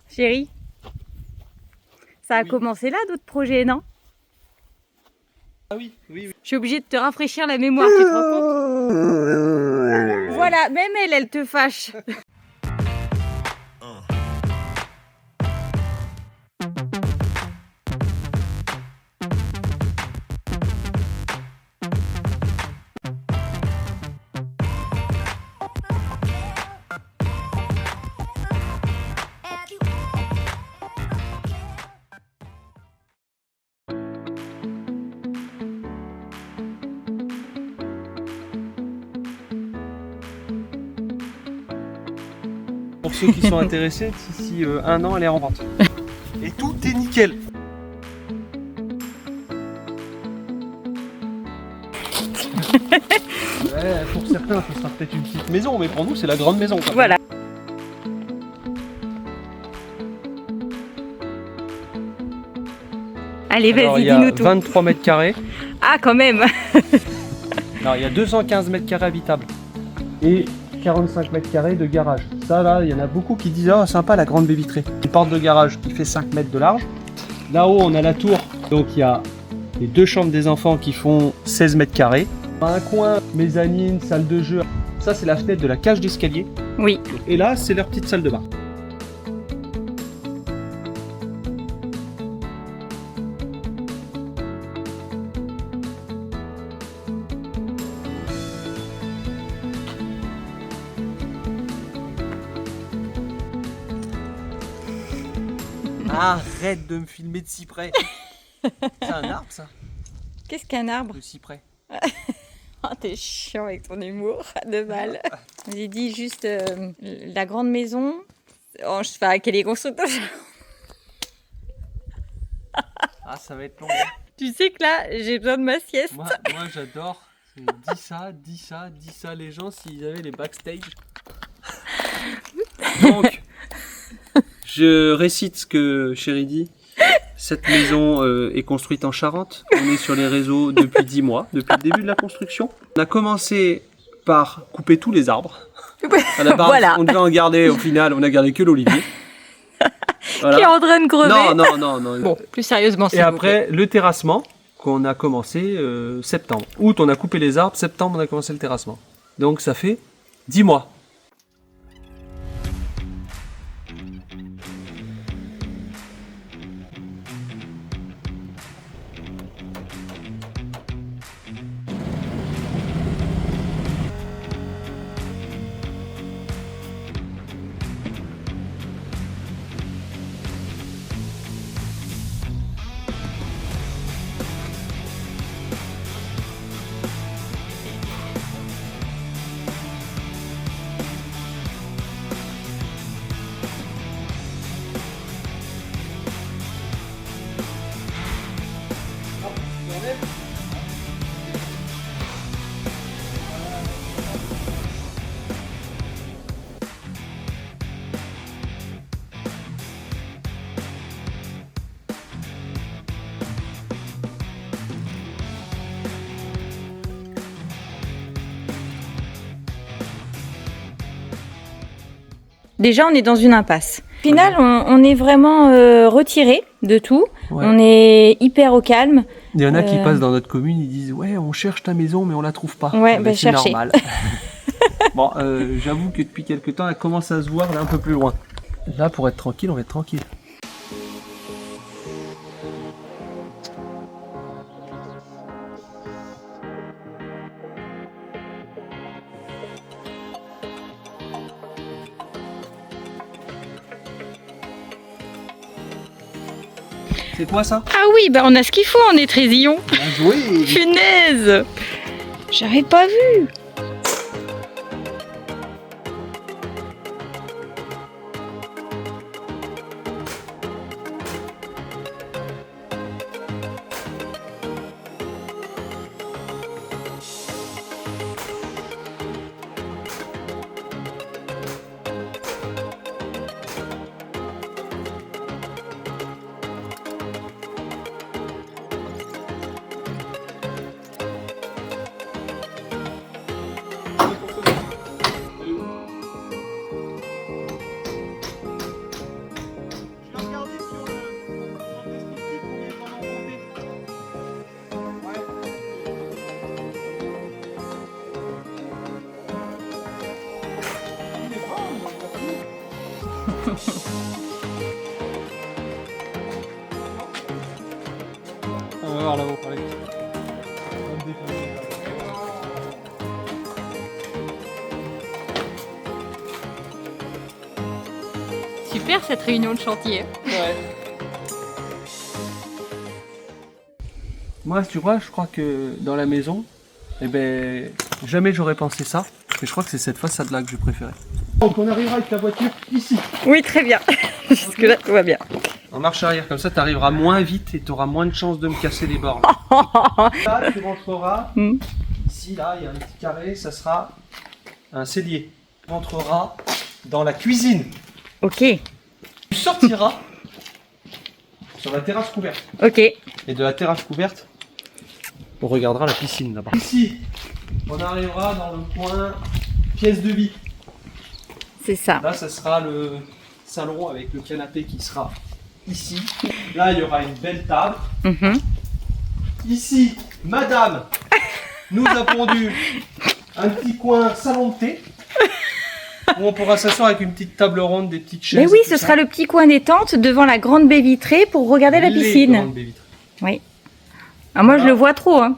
chérie? Ça a commencé là, d'autres projets, non? Ah oui, oui, oui. Je suis obligée de te rafraîchir la mémoire, tu te rends compte? Voilà, même elle te fâche. Pour ceux qui sont intéressés, d'ici 1 an, elle est en vente. Et tout est nickel. Ouais, pour certains, ce sera peut-être une petite maison, mais pour nous, c'est la grande maison. Quand même. Voilà. Allez, vas-y, dis-nous tout. 23 mètres carrés. Ah, quand même. Alors, il y a 215 mètres carrés habitables. Et 45 mètres carrés de garage. Ça, là, il y en a beaucoup qui disent « Oh, sympa la grande baie vitrée ». Une porte de garage qui fait 5 mètres de large. Là-haut, on a la tour. Donc, il y a les 2 chambres des enfants qui font 16 mètres carrés. Un coin, mezzanine, salle de jeu. Ça, c'est la fenêtre de la cage d'escalier. Oui. Et là, c'est leur petite salle de bain. Arrête de me filmer de si près. C'est un arbre, ça, Qu'est-ce qu'un arbre? le cyprès. Oh, t'es chiant avec ton humour de balle. J'ai dit juste la grande maison. Oh, je sais quelle est construite. Ah, ça va être long. Tu sais que là, j'ai besoin de ma sieste. Moi j'adore. Dis ça les gens s'ils avaient les backstage. Donc, je récite ce que Chéri dit. Cette maison est construite en Charente. On est sur les réseaux depuis 10 mois, depuis le début de la construction. On a commencé par couper tous les arbres. À la base, Voilà. on devait en garder, au final, on a gardé que l'olivier. Voilà. Qui est en train de crever. Non. Bon, plus sérieusement, Et après, le terrassement, qu'on a commencé septembre. Août, on a coupé les arbres. Septembre, on a commencé le terrassement. Donc, ça fait 10 mois. Déjà, on est dans une impasse. Au final, on est vraiment retiré de tout. Ouais. On est hyper au calme. Il y en a qui passent dans notre commune, ils disent « Ouais, on cherche ta maison, mais on la trouve pas. » Ouais, Mais c'est cherchez. normal. Bon, j'avoue que depuis quelques temps, elle commence à se voir là un peu plus loin. Là, pour être tranquille, on va être tranquille. C'est quoi ça? Ah oui, bah on a ce qu'il faut en Étrésillon. Bien joué. Punaise! J'avais pas vu. On va voir là-haut, par les... Super cette réunion de chantier. Ouais. Moi, tu vois, je crois que dans la maison, eh ben, jamais j'aurais pensé ça. Et je crois que c'est cette façade-là que je préférais. Donc on arrivera avec la voiture ici. Oui, très bien. Jusque là, tout va bien. En marche arrière, comme ça tu arriveras moins vite et tu auras moins de chances de me casser les bornes. Là, tu rentreras. Ici, là, il y a un petit carré, ça sera un cellier. Tu rentreras dans la cuisine. Ok, Tu sortiras sur la terrasse couverte. ok. Et de la terrasse couverte, on regardera la piscine là-bas. Ici, on arrivera dans le coin pièce de vie. C'est ça. Là, ça sera le salon avec le canapé qui sera ici. Là, il y aura une belle table. Mhm. Ici, madame nous a pondu un petit coin salon de thé où on pourra s'asseoir avec une petite table ronde, des petites chaises. Mais oui, tout ce ça. sera le petit coin détente devant la grande baie vitrée pour regarder la Les piscine. grandes baies vitrées. Oui. Ah, moi, je le vois trop. Hein.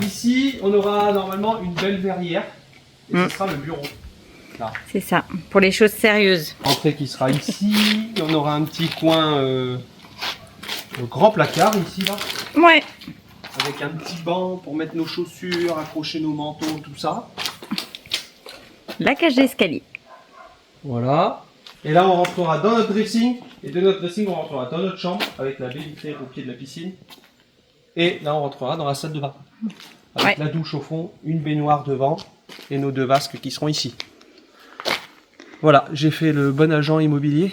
Ici, on aura normalement une belle verrière et ce sera le bureau. Là. C'est ça, pour les choses sérieuses. Entrée qui sera ici. On aura un petit coin, le grand placard ici là. Ouais. Avec un petit banc pour mettre nos chaussures, accrocher nos manteaux, tout ça. La cage d'escalier. Voilà. Et là, on rentrera dans notre dressing. Et de notre dressing, on rentrera dans notre chambre avec la baie vitrée au pied de la piscine. Et là, on rentrera dans la salle de bain. Avec la douche au fond, une baignoire devant et nos deux vasques qui seront ici. Voilà, j'ai fait le bon agent immobilier.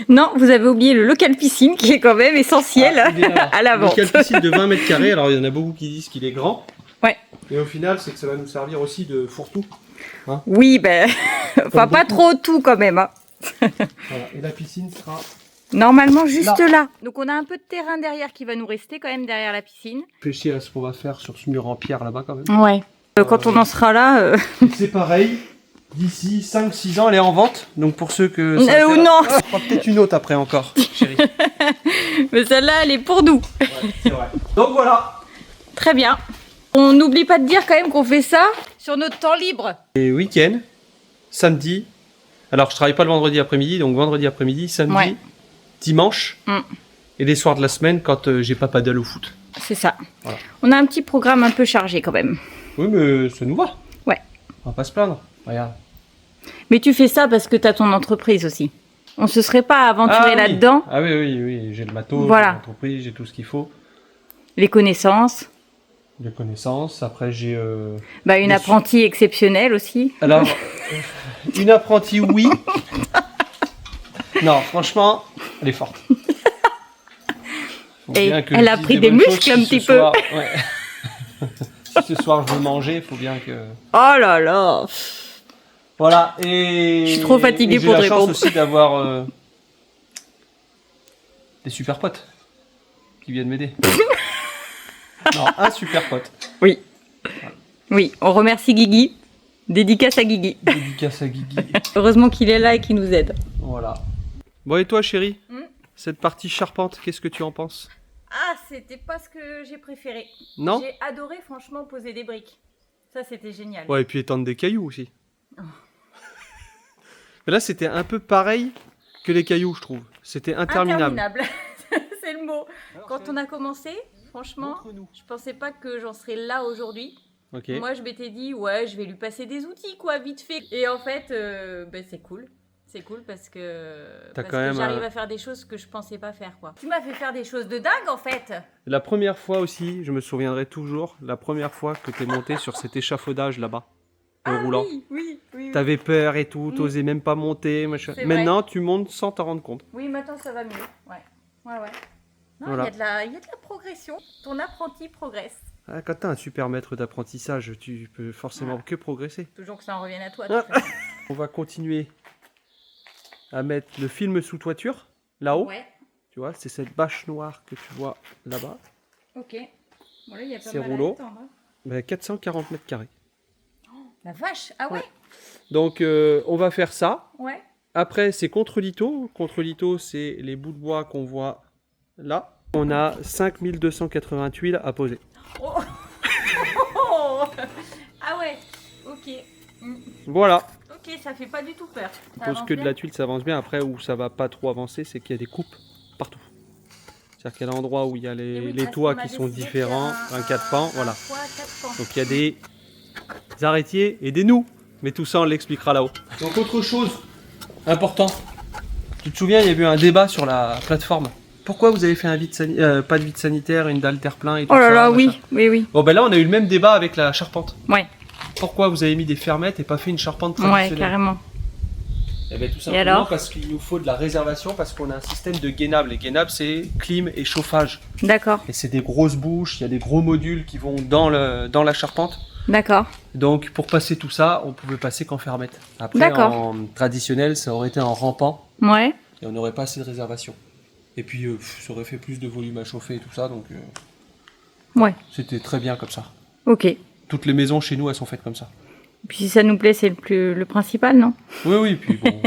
Non, vous avez oublié le local piscine qui est quand même essentiel à la vente. Le local piscine de 20 mètres carrés. Alors, il y en a beaucoup qui disent qu'il est grand. Ouais. Et au final, c'est que ça va nous servir aussi de fourre-tout. Oui, ben, enfin pas trop tout quand même. Hein. Voilà. Et la piscine sera... Normalement juste là. Donc on a un peu de terrain derrière qui va nous rester quand même derrière la piscine. Réfléchir à ce qu'on va faire sur ce mur en pierre là-bas quand même. Ouais. Quand on en sera là... C'est pareil. D'ici 5-6 ans, elle est en vente. Donc pour ceux que... ou non. Ah, je crois peut-être une autre après encore, chérie. Mais celle-là, elle est pour nous. Ouais, c'est vrai. Donc voilà. Très bien. On n'oublie pas de dire quand même qu'on fait ça sur notre temps libre. Et week-end, samedi. Alors je travaille pas le vendredi après-midi, donc vendredi après-midi, samedi, Ouais. dimanche. Mm. Et les soirs de la semaine quand j'ai pas paddle au foot. C'est ça. Voilà. On a un petit programme un peu chargé quand même. Oui, mais ça nous va. Ouais. On va pas se plaindre. Regarde. Mais tu fais ça parce que tu as ton entreprise aussi. On se serait pas aventuré oui. là-dedans. Ah oui, oui, oui. J'ai le matos, Voilà. j'ai l'entreprise, j'ai tout ce qu'il faut. Les connaissances. De connaissances. Après, j'ai... Bah, une apprentie exceptionnelle aussi. Alors, une apprentie, oui. Non, franchement, elle est forte. Faut Et bien que elle je a dise pris des des bonnes muscles choses un si ce petit peu. soir- ouais. Si ce soir je veux manger, il faut bien que... Oh là là. Voilà, et... Je suis trop fatiguée et pour te j'ai la chance répondre. aussi d'avoir des super potes qui viennent m'aider. Non, un super pote. Oui. Oui, on remercie Guigui. Dédicace à Guigui. Dédicace à Guigui. Heureusement qu'il est là et qu'il nous aide. Voilà. Bon, et toi, chérie? Hmm. Cette partie charpente, qu'est-ce que tu en penses? Ah, c'était pas ce que j'ai préféré. Non? J'ai adoré franchement poser des briques. Ça, c'était génial. Ouais, et puis étendre des cailloux aussi. Mais là, c'était un peu pareil que les cailloux, je trouve. C'était interminable. C'est le mot. Quand on a commencé, franchement, Montre-nous. je pensais pas que j'en serais là aujourd'hui. Ok. Moi, je m'étais dit, ouais, je vais lui passer des outils, quoi, vite fait. Et en fait, ben, c'est cool. C'est cool parce que, j'arrive à faire des choses que je pensais pas faire, quoi. Tu m'as fait faire des choses de dingue, en fait. La première fois aussi, je me souviendrai toujours, la première fois que t'es monté sur cet échafaudage là-bas, en roulant. Oui. T'avais peur et tout, t'osais même pas monter, machin. C'est Maintenant, tu montes sans t'en rendre compte. Oui, maintenant, ça va mieux. Ouais. Non, Voilà. il y a de la progression. Ton apprenti progresse. Ah, quand t'as un super maître d'apprentissage, tu peux forcément que progresser. Toujours que ça en revienne à toi. Ah. On va continuer à mettre le film sous toiture, là-haut. Ouais, Tu vois, c'est cette bâche noire que tu vois là-bas. ok. Bon, là, il y a pas C'est mal rouleau. à attendre, hein. Ben, 440 mètres carrés. La vache, ah ouais. Donc, on va faire ça. Ouais. Après, c'est contre lito. Contre lito, c'est les bouts de bois qu'on voit là. On a 5280 tuiles à poser. Oh. Ah ouais, ok. Voilà. Ok, ça fait pas du tout peur. Je pense que de la tuile, ça avance bien. Après, où ça va pas trop avancer, c'est qu'il y a des coupes partout. C'est-à-dire qu'il y a l'endroit où il y a les toits qui sont différents, un 4 pans, voilà. Donc il y a des arrêtiers et des nous. Mais tout ça, on l'expliquera là-haut. Donc autre chose important. Tu te souviens, il y a eu un débat sur la plateforme. Pourquoi vous avez fait un vide pas de vide sanitaire, une dalle terre-plein et tout ça? Oh là là, oui, oui, oui. Bon ben là, on a eu le même débat avec la charpente. Ouais. Pourquoi vous avez mis des fermettes et pas fait une charpente traditionnelle? Ouais, carrément. Eh bien, tout simplement parce qu'il nous faut de la réservation, parce qu'on a un système de gainable. Les gainables, c'est clim et chauffage. D'accord. Et c'est des grosses bouches, il y a des gros modules qui vont dans la charpente. D'accord. Donc pour passer tout ça, on pouvait passer qu'en fermette. Après, en traditionnel, ça aurait été en rampant. Ouais. Et on n'aurait pas assez de réservation. Et puis, ça aurait fait plus de volume à chauffer et tout ça, donc ouais. C'était très bien comme ça. Ok. Toutes les maisons chez nous, elles sont faites comme ça. Puis si ça nous plaît, c'est le principal, non? Oui, oui, puis bon,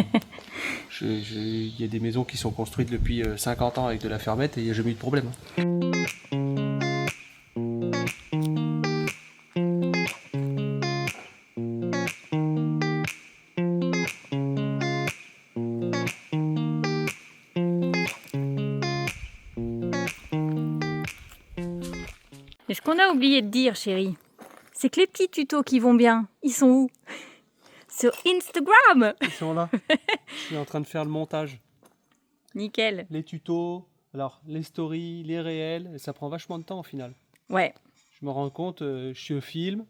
il y a des maisons qui sont construites depuis 50 ans avec de la fermette et il n'y a jamais eu de problème. Et ce qu'on a oublié de dire, chérie, c'est que les petits tutos qui vont bien, ils sont où? Sur Instagram. Ils sont là. Je suis en train de faire le montage. Nickel. Les tutos, alors les stories, les réels, et ça prend vachement de temps au final. Ouais. Je me rends compte, je filme,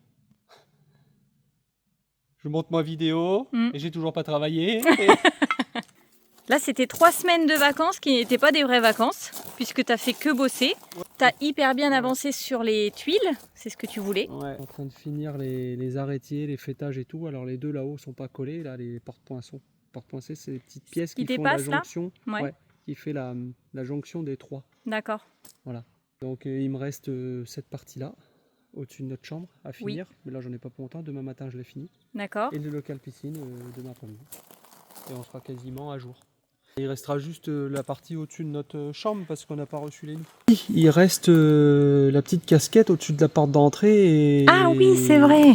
je monte ma vidéo, et j'ai toujours pas travaillé. Et... Là, c'était 3 semaines de vacances qui n'étaient pas des vraies vacances, puisque tu as fait que bosser. Tu as hyper bien avancé sur les tuiles, c'est ce que tu voulais. Ouais, en train de finir les arrêtiers, les fêtages et tout. Alors les deux là-haut sont pas collés, là, les porte-poinçons. Porte-poinçons, c'est les petites pièces qui font la jonction, qui fait la jonction des trois. D'accord. Voilà. Donc il me reste cette partie-là, au-dessus de notre chambre, à finir. Mais là, j'en ai pas pour longtemps. Demain matin, je l'ai fini. D'accord. Et le local piscine, demain après-midi. Et on sera quasiment à jour. Il restera juste la partie au-dessus de notre chambre parce qu'on n'a pas reçu les nids. Il reste la petite casquette au-dessus de la porte d'entrée. Ah oui, c'est vrai.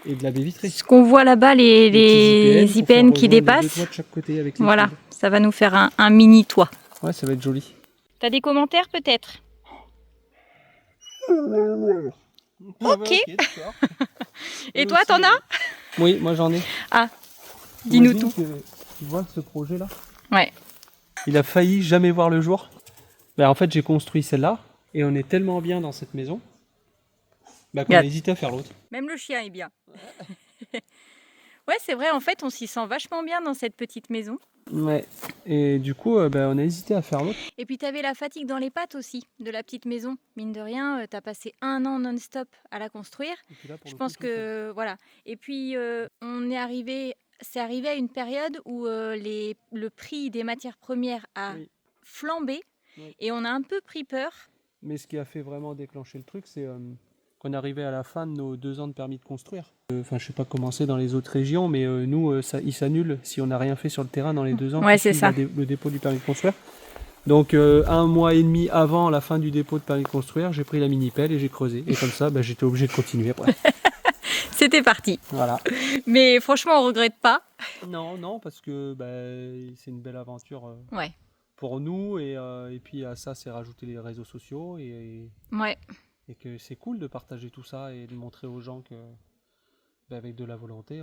Et de la baie vitrée. Ce qu'on voit là-bas, les IPN qui dépassent. Les deux toits de chaque côté avec les voilà, tuiles. ça va nous faire un mini toit. Ouais, ça va être joli. T'as des commentaires peut-être? Ok. Et toi, t'en as? Oui, moi j'en ai. Ah, dis-nous tout. Tu vois ce projet-là? Ouais. Il a failli jamais voir le jour. Ben, en fait, j'ai construit celle-là et on est tellement bien dans cette maison qu'on a hésité à faire l'autre. Même le chien est bien. Ouais, c'est vrai, en fait, on s'y sent vachement bien dans cette petite maison. Ouais, et du coup, on a hésité à faire l'autre. Et puis, tu avais la fatigue dans les pattes aussi de la petite maison. Mine de rien, tu as passé 1 an non-stop à la construire. Là, je pense que, voilà. Et puis, c'est arrivé à une période où le prix des matières premières a flambé et on a un peu pris peur. Mais ce qui a fait vraiment déclencher le truc, c'est qu'on est arrivé à la fin de nos 2 ans de permis de construire. Enfin, je sais pas comment c'est dans les autres régions, mais nous, il s'annule si on n'a rien fait sur le terrain dans les 2 ans. Ouais, c'est ça. Le dépôt du permis de construire. Donc, 1 mois et demi avant la fin du dépôt de permis de construire, j'ai pris la mini-pelle et j'ai creusé. Et comme ça, j'étais obligé de continuer après. C'était parti. Voilà. Mais franchement, on regrette pas. Non, parce que c'est une belle aventure pour nous. Et puis à ça, c'est rajouter les réseaux sociaux. Et que c'est cool de partager tout ça et de montrer aux gens que avec de la volonté,